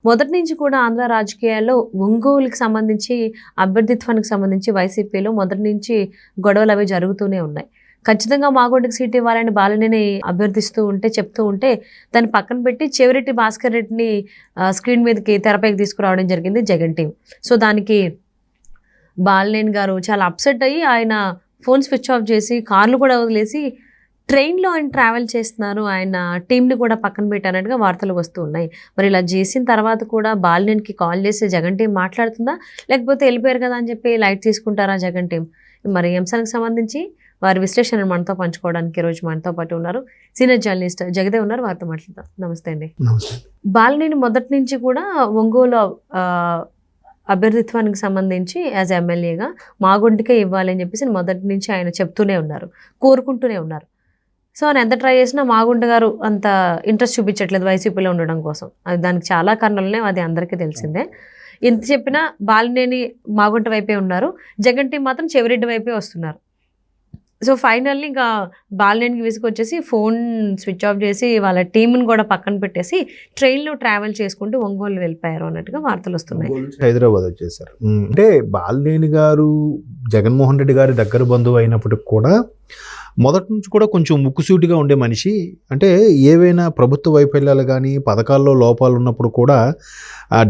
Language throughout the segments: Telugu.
మొదటి నుంచి కూడా ఆంధ్ర రాజకీయాల్లో ఒంగోలుకి సంబంధించి అభ్యర్థిత్వానికి సంబంధించి వైసీపీలో మొదటి నుంచి గొడవలు అవి జరుగుతూనే ఉన్నాయి. ఖచ్చితంగా మాగొండకి సీట్ ఇవ్వాలని బాలినేని అభ్యర్థిస్తూ ఉంటే చెప్తూ ఉంటే దాన్ని పక్కన పెట్టి చెవిరెడ్డి భాస్కర్ రెడ్డిని స్క్రీన్ మీదకి తెరపైకి తీసుకురావడం జరిగింది జగన్ టీం. సో దానికి బాలినేని గారు చాలా అప్సెట్ అయ్యి ఆయన ఫోన్ స్విచ్ ఆఫ్ చేసి కార్లు కూడా వదిలేసి ట్రైన్లో ఆయన ట్రావెల్ చేస్తున్నారు, ఆయన టీంని కూడా పక్కన పెట్టారన్నట్టుగా వార్తలు వస్తూ ఉన్నాయి. మరి ఇలా చేసిన తర్వాత కూడా బాలినేనికి కాల్ చేసి జగన్ టీం మాట్లాడుతుందా, లేకపోతే వెళ్ళిపోయారు కదా అని చెప్పి లైట్ తీసుకుంటారా జగన్ టీం? మరి ఈ అంశానికి సంబంధించి వారి విశ్లేషణ మనతో పంచుకోవడానికి ఈరోజు మనతో పాటు ఉన్నారు సీనియర్ జర్నలిస్ట్ జగదేవ్ ఉన్నారు, వారితో మాట్లాడతాం. నమస్తే అండి. బాలినేని మొదటి నుంచి కూడా ఒంగోలు అభ్యర్థిత్వానికి సంబంధించి యాజ్ ఎమ్మెల్యేగా మాగొండకే ఇవ్వాలని చెప్పేసి మొదటి నుంచి ఆయన చెప్తూనే ఉన్నారు, కోరుకుంటూనే ఉన్నారు. సో ఆయన ఎంత ట్రై చేసినా మాగుంట గారు అంత ఇంట్రెస్ట్ చూపించట్లేదు వైసీపీలో ఉండడం కోసం. అది దానికి చాలా కారణాలనే అది అందరికీ తెలిసిందే. ఎంత చెప్పినా బాలినేని మాగుంట వైపే ఉన్నారు, జగన్ టీం మాత్రం చెవిరెడ్డి వైపే వస్తున్నారు. సో ఫైనల్లీ ఇంకా బాలినేనికి విసుకొచ్చేసి ఫోన్ స్విచ్ ఆఫ్ చేసి వాళ్ళ టీంని కూడా పక్కన పెట్టేసి ట్రైన్లో ట్రావెల్ చేసుకుంటూ ఒంగోలు వెళ్ళిపోయారు అన్నట్టుగా వార్తలు వస్తున్నాయి. హైదరాబాద్ వచ్చేసారు. అంటే బాలినేని గారు జగన్మోహన్ రెడ్డి గారి దగ్గర బంధువు అయినప్పటికి కూడా మొదటి నుంచి కూడా కొంచెం ముక్కుసూటిగా ఉండే మనిషి. అంటే ఏవైనా ప్రభుత్వ వైఫల్యాలు కానీ పథకాల్లో లోపాలు ఉన్నప్పుడు కూడా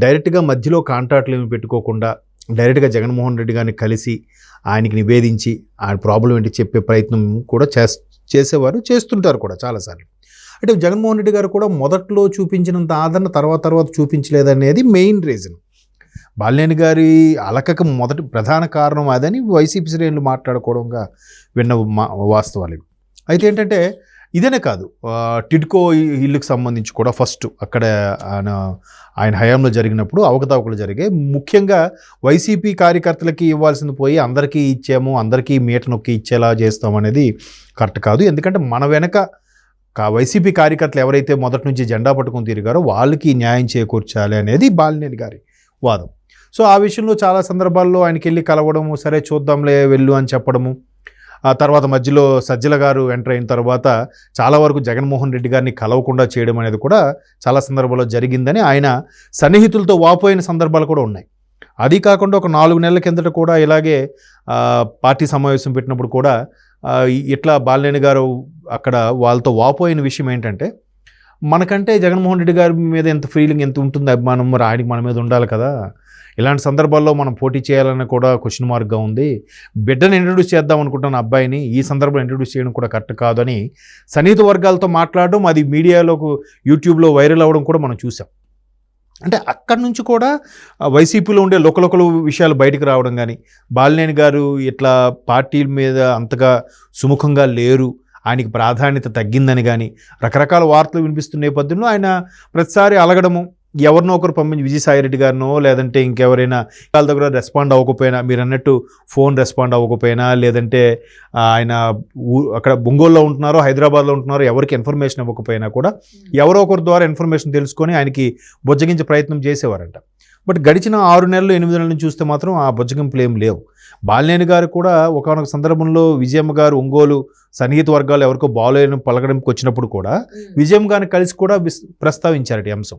డైరెక్ట్గా మధ్యలో కాంట్రాక్ట్లు ఏమి పెట్టుకోకుండా డైరెక్ట్గా జగన్మోహన్ రెడ్డి గారిని కలిసి ఆయనకి నివేదించి ఆయన ప్రాబ్లం ఏంటి చెప్పే ప్రయత్నం కూడా చేసేవారు, చేస్తుంటారు కూడా చాలాసార్లు. అంటే జగన్మోహన్ రెడ్డి గారు కూడా మొదట్లో చూపించినంత ఆదరణ తర్వాత చూపించలేదనేది మెయిన్ రీజన్. బాలినేని గారి అలకకు మొదటి ప్రధాన కారణం అదని వైసీపీ శ్రేణులు మాట్లాడుకోవడంగా విన్న వాస్తవాలు. అయితే ఏంటంటే ఇదేనే కాదు, టిడ్కో ఇల్లుకి సంబంధించి కూడా ఫస్ట్ అక్కడ ఆయన హయాంలో జరిగినప్పుడు అవకతవకలు జరిగాయి. ముఖ్యంగా వైసీపీ కార్యకర్తలకి ఇవ్వాల్సింది పోయి అందరికీ ఇచ్చాము, అందరికీ మీట నొక్కి ఇచ్చేలా చేస్తామనేది కరెక్ట్ కాదు. ఎందుకంటే మన వెనక వైసీపీ కార్యకర్తలు ఎవరైతే మొదటి నుంచి జెండా పట్టుకుని తిరిగారో వాళ్ళకి న్యాయం చేకూర్చాలి అనేది బాలినేని గారి వాదం. సో ఆ విషయంలో చాలా సందర్భాల్లో ఆయనకి వెళ్ళి కలవడము, సరే చూద్దాంలే వెళ్ళు అని చెప్పడము. ఆ తర్వాత మధ్యలో సజ్జల గారు ఎంటర్ అయిన తర్వాత చాలా వరకు జగన్మోహన్ రెడ్డి గారిని కలవకుండా చేయడం అనేది కూడా చాలా సందర్భాల్లో జరిగిందని ఆయన సన్నిహితులతో వాపోయిన సందర్భాలు కూడా ఉన్నాయి. అది కాకుండా ఒక 4 నెలల కిందట కూడా ఇలాగే పార్టీ సమావేశం పెట్టినప్పుడు కూడా ఇట్లా బాలినేని గారు అక్కడ వాళ్ళతో వాపోయిన విషయం ఏంటంటే, మనకంటే జగన్మోహన్ రెడ్డి గారి మీద ఎంత ఫీలింగ్ ఎంత ఉంటుంది, అభిమానం, మరి ఆయనకి మన మీద ఉండాలి కదా, ఇలాంటి సందర్భాల్లో మనం పోటీ చేయాలని కూడా క్వశ్చన్ మార్క్గా ఉంది, బిడ్డను ఇంట్రడ్యూస్ చేద్దాం అనుకుంటున్న అబ్బాయిని ఈ సందర్భంలో ఇంట్రడ్యూస్ చేయడం కూడా కరెక్ట్ కాదని సన్నిహిత వర్గాలతో మాట్లాడడం, అది మీడియాలోకి యూట్యూబ్లో వైరల్ అవ్వడం కూడా మనం చూసాం. అంటే అక్కడి నుంచి కూడా వైసీపీలో ఉండే లోకల్ విషయాలు బయటకు రావడం కానీ, బాలినేని గారు ఇట్లా పార్టీల మీద అంతగా సుముఖంగా లేరు, ఆయనకి ప్రాధాన్యత తగ్గిందని కానీ రకరకాల వార్తలు వినిపిస్తున్న నేపథ్యంలో ఆయన ప్రతిసారి అలగడము, ఎవరినో ఒకరు పంపించి విజయసాయిరెడ్డి గారినో లేదంటే ఇంకెవరైనా వాళ్ళ దగ్గర రెస్పాండ్ అవ్వకపోయినా, మీరు అన్నట్టు ఫోన్ రెస్పాండ్ అవ్వకపోయినా, లేదంటే ఆయన అక్కడ ఒంగోలులో ఉంటున్నారో హైదరాబాద్లో ఉంటున్నారో ఎవరికి ఇన్ఫర్మేషన్ ఇవ్వకపోయినా కూడా ఎవరో ఒకరి ద్వారా ఇన్ఫర్మేషన్ తెలుసుకొని ఆయనకి బుజ్జగించే ప్రయత్నం చేసేవారంట. బట్ గడిచిన 6 నెలలు 8 నెలల నుంచి చూస్తే మాత్రం ఆ బుజ్జగింపులు ఏం లేవు. బాలినేని గారు కూడా ఒకానొక సందర్భంలో విజయమ్మ గారు ఒంగోలు సన్నిహిత వర్గాలు ఎవరికో బాలేని పలకడానికి వచ్చినప్పుడు కూడా విజయమ్మ గారిని కలిసి కూడా ప్రస్తావించారట అంశం.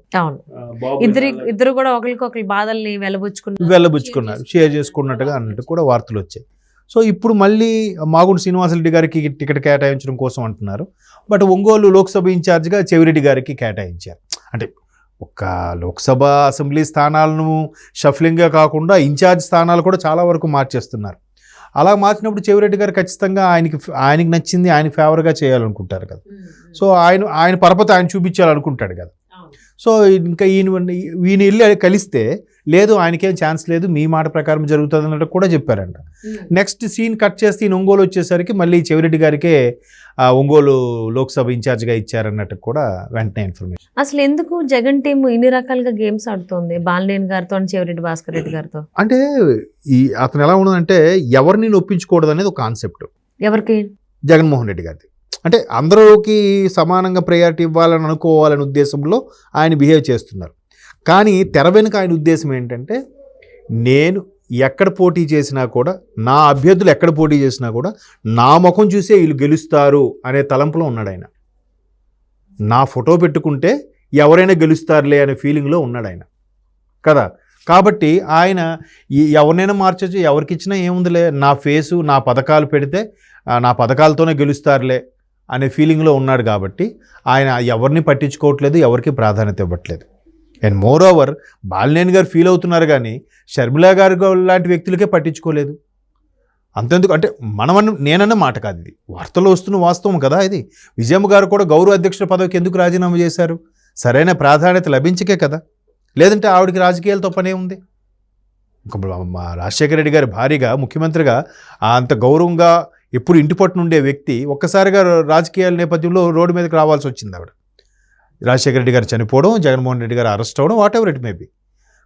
ఇద్దరు కూడా ఒకరికొకరి బాధల్ని వెళ్ళబుచ్చుకున్నారు, షేర్ చేసుకున్నట్టుగా అన్నట్టు కూడా వార్తలు వచ్చాయి. సో ఇప్పుడు మళ్ళీ మాగుంట శ్రీనివాసరెడ్డి గారికి టికెట్ కేటాయించడం కోసం అంటున్నారు. బట్ ఒంగోలు లోక్సభ ఇన్ఛార్జిగా చెవిరెడ్డి గారికి కేటాయించారు. అంటే ఒక లోక్సభ అసెంబ్లీ స్థానాలను షఫ్లింగ్గా కాకుండా ఇన్ఛార్జ్ స్థానాలు కూడా చాలా వరకు మార్చేస్తున్నారు. అలా మార్చినప్పుడు చెవిరెడ్డి గారు ఖచ్చితంగా ఆయనకి నచ్చింది ఆయన ఫేవర్గా చేయాలనుకుంటారు కదా. సో ఆయన పరపతి ఆయన చూపించాలనుకుంటాడు కదా. సో ఇంకా ఈయన వెళ్ళి కలిస్తే లేదు, ఆయనకేం ఛాన్స్ లేదు, మీ మాట ప్రకారం జరుగుతుంది అన్నట్టు కూడా చెప్పారంట. నెక్స్ట్ సీన్ కట్ చేస్తే ఈయన ఒంగోలు వచ్చేసరికి మళ్ళీ చెవిరెడ్డి గారికే ఒంగోలు లోక్సభ ఇన్ఛార్జ్గా ఇచ్చారన్నట్టు కూడా వెంటనే ఇన్ఫర్మేషన్. అసలు ఎందుకు జగన్ టీం ఇన్ని రకాలుగా గేమ్స్ ఆడుతోంది బాలినేని గారితో, చెవిరెడ్డి భాస్కర్ రెడ్డి గారితో? అంటే అతను ఎలా ఉన్నదంటే ఎవరిని ఒప్పించకూడదు అనేది ఒక కాన్సెప్ట్. ఎవరికి? జగన్మోహన్ రెడ్డి గారిది. అంటే అందరికీ సమానంగా ప్రయారిటీ ఇవ్వాలని అనుకోవాలనే ఉద్దేశంలో ఆయన బిహేవ్ చేస్తున్నారు. కానీ తెర వెనుక ఆయన ఉద్దేశం ఏంటంటే, నేను ఎక్కడ పోటీ చేసినా కూడా, నా అభ్యర్థులు ఎక్కడ పోటీ చేసినా కూడా నా ముఖం చూసే వీళ్ళు గెలుస్తారు అనే తలంపులో ఉన్నాడు ఆయన. నా ఫోటో పెట్టుకుంటే ఎవరైనా గెలుస్తారులే అనే ఫీలింగ్లో ఉన్నాడు ఆయన. కదా. కాబట్టి ఆయన ఎవరినైనా మార్చొచ్చు, ఎవరికి ఇచ్చినా ఏముందిలే, నా ఫేసు నా పథకాలు పెడితే నా పథకాలతోనే గెలుస్తారులే అనే ఫీలింగ్లో ఉన్నాడు. కాబట్టి ఆయన ఎవరిని పట్టించుకోవట్లేదు, ఎవరికి ప్రాధాన్యత ఇవ్వట్లేదు. అండ్ మోర్ ఓవర్ బాలినేని గారు ఫీల్ అవుతున్నారు కానీ షర్మిలా గారు లాంటి వ్యక్తులకే పట్టించుకోలేదు. అంతెందుకు అంటే నేనన్న మాట కాదు, ఇది వార్తల్లో వస్తున్న వాస్తవం కదా. ఇది విజయమ్మ గారు కూడా గౌరవ అధ్యక్షుల పదవికి ఎందుకు రాజీనామా చేశారు? సరైన ప్రాధాన్యత లభించకే కదా. లేదంటే ఆవిడకి రాజకీయాలతో పనే ఉంది. మా రాజశేఖర రెడ్డి గారి భారీగా ముఖ్యమంత్రిగా అంత గౌరవంగా ఎప్పుడు ఇంటి పట్టున ఉండే వ్యక్తి ఒక్కసారిగా రాజకీయాల నేపథ్యంలో రోడ్డు మీదకి రావాల్సి వచ్చింది ఆవిడ. రాజశేఖర రెడ్డి గారు చనిపోవడం, జగన్మోహన్ రెడ్డి గారు అరెస్ట్ అవ్వడం, what ever it may be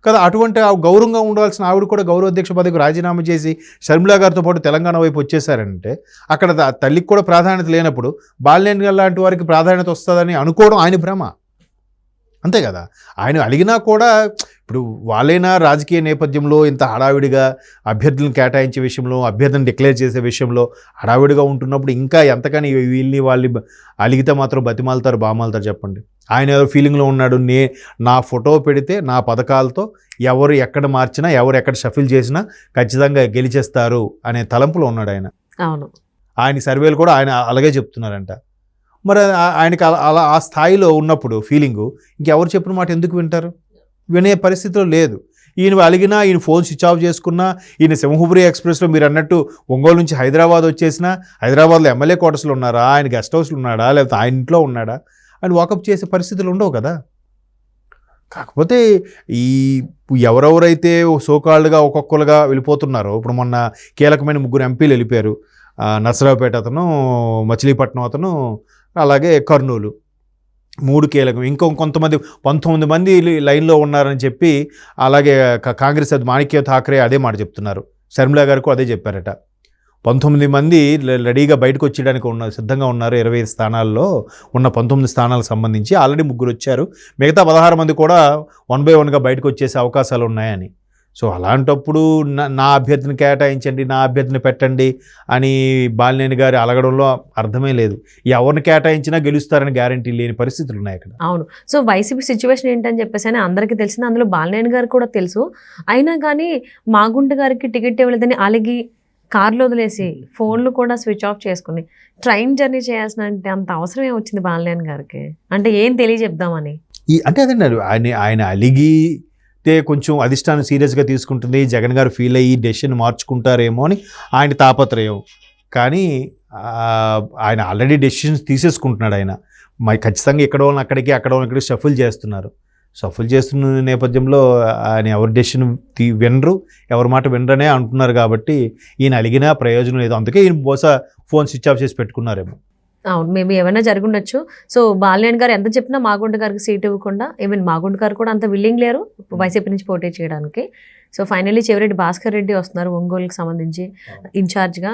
కదా. అటువంటి గౌరవంగా ఉండాల్సిన ఆవిడ కూడా గౌరవ అధ్యక్ష పదవికి రాజీనామా చేసి షర్మిలా గారితో పాటు తెలంగాణ వైపు వచ్చేసారంటే అక్కడ తల్లికి కూడా ప్రాధాన్యత లేనప్పుడు బాలినేని గారు లాంటి వారికి ప్రాధాన్యత వస్తుందని అనుకోవడం ఆయన భ్రమ, అంతే కదా. ఆయన అడిగినా కూడా ఇప్పుడు వాళ్ళైనా రాజకీయ నేపథ్యంలో ఇంత హడావిడిగా అభ్యర్థులను కేటాయించే విషయంలో, అభ్యర్థులను డిక్లేర్ చేసే విషయంలో హడావిడిగా ఉంటున్నప్పుడు ఇంకా ఎంతకని వాళ్ళు అలిగితే మాత్రం బతిమాలుతారు, బామాలుతారు చెప్పండి. ఆయన ఏదో ఫీలింగ్లో ఉన్నాడు, నా ఫోటో పెడితే నా పథకాలతో ఎవరు ఎక్కడ మార్చినా, ఎవరు ఎక్కడ షఫిల్ చేసినా ఖచ్చితంగా గెలిచేస్తారు అనే తలంపులో ఉన్నాడు ఆయన. అవును, ఆయన సర్వేలు కూడా ఆయన అలాగే చెప్తున్నారంట. మరి ఆయనకి అలా ఆ స్థాయిలో ఉన్నప్పుడు ఫీలింగు ఇంకెవరు చెప్పిన మాట ఎందుకు వింటారు? వినే పరిస్థితిలో లేదు. ఈయన అలిగినా, ఈయన ఫోన్ స్విచ్ ఆఫ్ చేసుకున్నా, ఈయన సింహపురి ఎక్స్ప్రెస్లో మీరు అన్నట్టు ఒంగోలు నుంచి హైదరాబాద్ వచ్చేసినా, హైదరాబాద్లో ఎమ్మెల్యే క్వార్టర్స్లో ఉన్నారా, ఆయన గెస్ట్ హౌస్లో ఉన్నాడా, లేకపోతే ఆయన ఇంట్లో ఉన్నాడా అని వాకప్ చేసే పరిస్థితులు ఉండవు కదా. కాకపోతే ఈ ఎవరెవరైతే సోకాళ్ళుగా ఒక్కొక్కరుగా వెళ్ళిపోతున్నారో, ఇప్పుడు మొన్న కీలకమైన 3 ఎంపీలు వెళ్ళిపోయారు. నర్సరావుపేట అతను, మచిలీపట్నం అతను, అలాగే కర్నూలు, 3 కీలకం. కొంతమంది 19 మంది లైన్లో ఉన్నారని చెప్పి, అలాగే కాంగ్రెస్ మాణిక్య ఠాక్రే అదే మాట చెప్తున్నారు. షర్మిలా గారికి అదే చెప్పారట. 19 మంది రెడీగా బయటకు వచ్చేయడానికి సిద్ధంగా ఉన్నారు. 25 స్థానాల్లో ఉన్న 19 స్థానాలకు సంబంధించి ఆల్రెడీ 3 వచ్చారు. మిగతా 16 మంది కూడా 1 by 1గా బయటకు వచ్చేసే అవకాశాలు ఉన్నాయని. సో అలాంటప్పుడు నా అభ్యర్థిని కేటాయించండి, నా అభ్యర్థిని పెట్టండి అని బాలినేని గారి అలగడంలో అర్థమే లేదు. ఎవరిని కేటాయించినా గెలుస్తారని గ్యారంటీ లేని పరిస్థితులు ఉన్నాయి అక్కడ. అవును. సో వైసీపీ సిచ్యువేషన్ ఏంటని చెప్పేసి అని అందరికీ తెలిసింది, అందులో బాలినేని గారు కూడా తెలుసు. అయినా కానీ మాగుంట గారికి టికెట్ ఇవ్వలేదని అలిగి కార్లో వదిలేసి ఫోన్లు కూడా స్విచ్ ఆఫ్ చేసుకుని ట్రైన్ జర్నీ చేయాల్సిన అంత అవసరం ఏమొచ్చింది బాలినేని గారికి? అంటే ఏం తెలియజెప్దామని అంటే అదే ఆయన అలిగి కొంచెం అధిష్టానం సీరియస్గా తీసుకుంటుంది, జగన్ గారు ఫీల్ అయ్యి డెసిషన్ మార్చుకుంటారేమో అని ఆయన తాపత్రయం. కానీ ఆయన ఆల్రెడీ డెసిషన్స్ తీసేసుకుంటున్నాడు. ఆయన మరి ఖచ్చితంగా ఇక్కడ వాళ్ళని అక్కడికి, అక్కడ వాళ్ళని ఇక్కడికి షఫుల్ చేస్తున్నారు. షఫుల్ చేస్తున్న నేపథ్యంలో ఆయన ఎవరి డెసిషన్ వినరు, ఎవరి మాట వినరనే అంటున్నారు. కాబట్టి ఈయన అలిగినా ప్రయోజనం లేదు. అందుకే ఈయన బహుశా ఫోన్ స్విచ్ ఆఫ్ చేసి పెట్టుకున్నారేమో. అవును, మేబీ ఏమైనా జరుగుండొచ్చు. సో బాలినేని గారు ఎంత చెప్పినా మాగుంట గారికి సీట్ ఇవ్వకుండా, ఈవెన్ మాగుంట గారు కూడా అంత విల్లింగ్ లేరు వైసీపీ నుంచి పోటీ చేయడానికి. సో ఫైనల్లీ చెవిరెడ్డి భాస్కర్ రెడ్డి వస్తున్నారు ఒంగోలుకి సంబంధించి ఇన్ఛార్జ్గా.